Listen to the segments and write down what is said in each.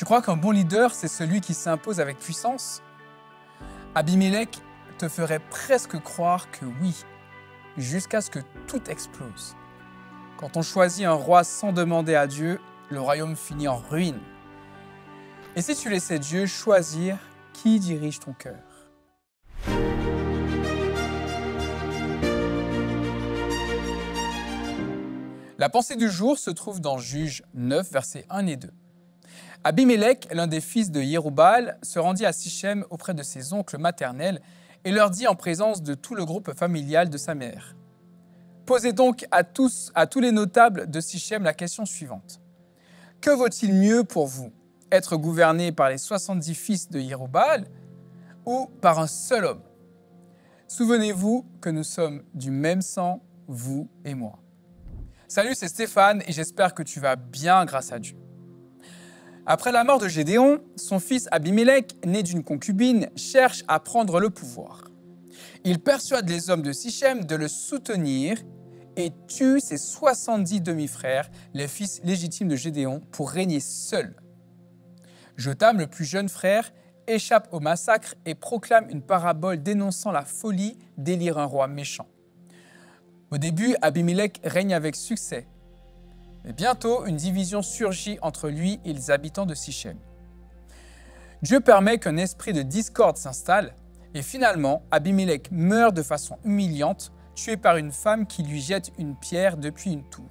Tu crois qu'un bon leader, c'est celui qui s'impose avec puissance? Abimelech te ferait presque croire que oui, jusqu'à ce que tout explose. Quand on choisit un roi sans demander à Dieu, le royaume finit en ruine. Et si tu laissais Dieu choisir qui dirige ton cœur? La pensée du jour se trouve dans Juges 9, versets 1 et 2. Abimelech, l'un des fils de Yérubal, se rendit à Sichem auprès de ses oncles maternels et leur dit en présence de tout le groupe familial de sa mère: « Posez donc à tous les notables de Sichem la question suivante. Que vaut-il mieux pour vous, être gouverné par les 70 fils de Yérubal ou par un seul homme? Souvenez-vous que nous sommes du même sang, vous et moi. » Salut, c'est Stéphane et j'espère que tu vas bien grâce à Dieu. Après la mort de Gédéon, son fils Abimelech, né d'une concubine, cherche à prendre le pouvoir. Il persuade les hommes de Sichem de le soutenir et tue ses 70 demi-frères, les fils légitimes de Gédéon, pour régner seul. Jotham, le plus jeune frère, échappe au massacre et proclame une parabole dénonçant la folie d'élire un roi méchant. Au début, Abimelech règne avec succès. Mais bientôt, une division surgit entre lui et les habitants de Sichem. Dieu permet qu'un esprit de discorde s'installe et finalement, Abimelech meurt de façon humiliante, tué par une femme qui lui jette une pierre depuis une tour.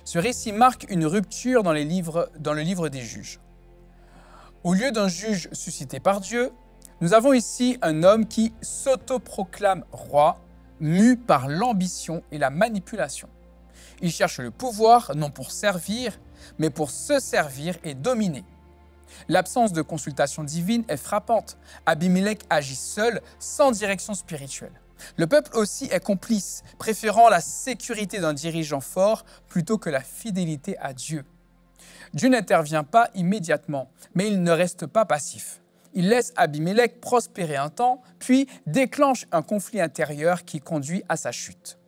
Ce récit marque une rupture dans le livre des juges. Au lieu d'un juge suscité par Dieu, nous avons ici un homme qui s'autoproclame roi, mu par l'ambition et la manipulation. Il cherche le pouvoir non pour servir, mais pour se servir et dominer. L'absence de consultation divine est frappante. Abimelech agit seul, sans direction spirituelle. Le peuple aussi est complice, préférant la sécurité d'un dirigeant fort plutôt que la fidélité à Dieu. Dieu n'intervient pas immédiatement, mais il ne reste pas passif. Il laisse Abimelech prospérer un temps, puis déclenche un conflit intérieur qui conduit à sa chute.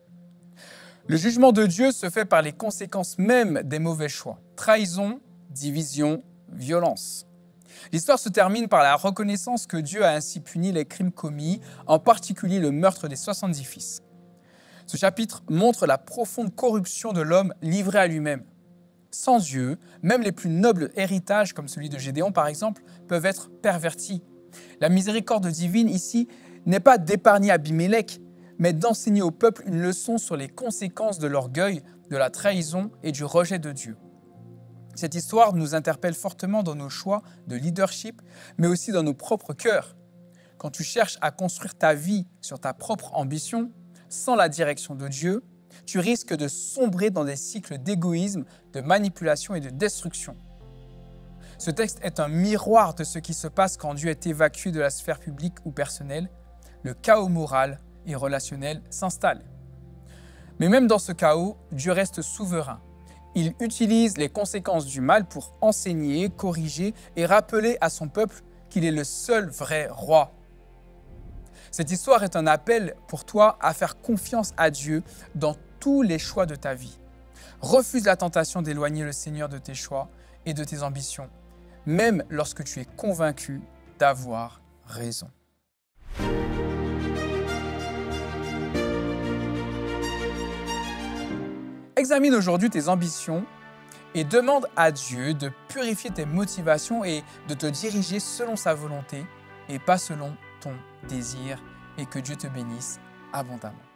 Le jugement de Dieu se fait par les conséquences mêmes des mauvais choix. Trahison, division, violence. L'histoire se termine par la reconnaissance que Dieu a ainsi puni les crimes commis, en particulier le meurtre des 70 fils. Ce chapitre montre la profonde corruption de l'homme livré à lui-même. Sans Dieu, même les plus nobles héritages, comme celui de Gédéon par exemple, peuvent être pervertis. La miséricorde divine ici n'est pas d'épargner Abimelech, mais d'enseigner au peuple une leçon sur les conséquences de l'orgueil, de la trahison et du rejet de Dieu. Cette histoire nous interpelle fortement dans nos choix de leadership, mais aussi dans nos propres cœurs. Quand tu cherches à construire ta vie sur ta propre ambition, sans la direction de Dieu, tu risques de sombrer dans des cycles d'égoïsme, de manipulation et de destruction. Ce texte est un miroir de ce qui se passe quand Dieu est évacué de la sphère publique ou personnelle. Le chaos moral et relationnel s'installe. Mais même dans ce chaos, Dieu reste souverain. Il utilise les conséquences du mal pour enseigner, corriger et rappeler à son peuple qu'il est le seul vrai roi. Cette histoire est un appel pour toi à faire confiance à Dieu dans tous les choix de ta vie. Refuse la tentation d'éloigner le Seigneur de tes choix et de tes ambitions, même lorsque tu es convaincu d'avoir raison. Examine aujourd'hui tes ambitions et demande à Dieu de purifier tes motivations et de te diriger selon sa volonté et pas selon ton désir, et que Dieu te bénisse abondamment.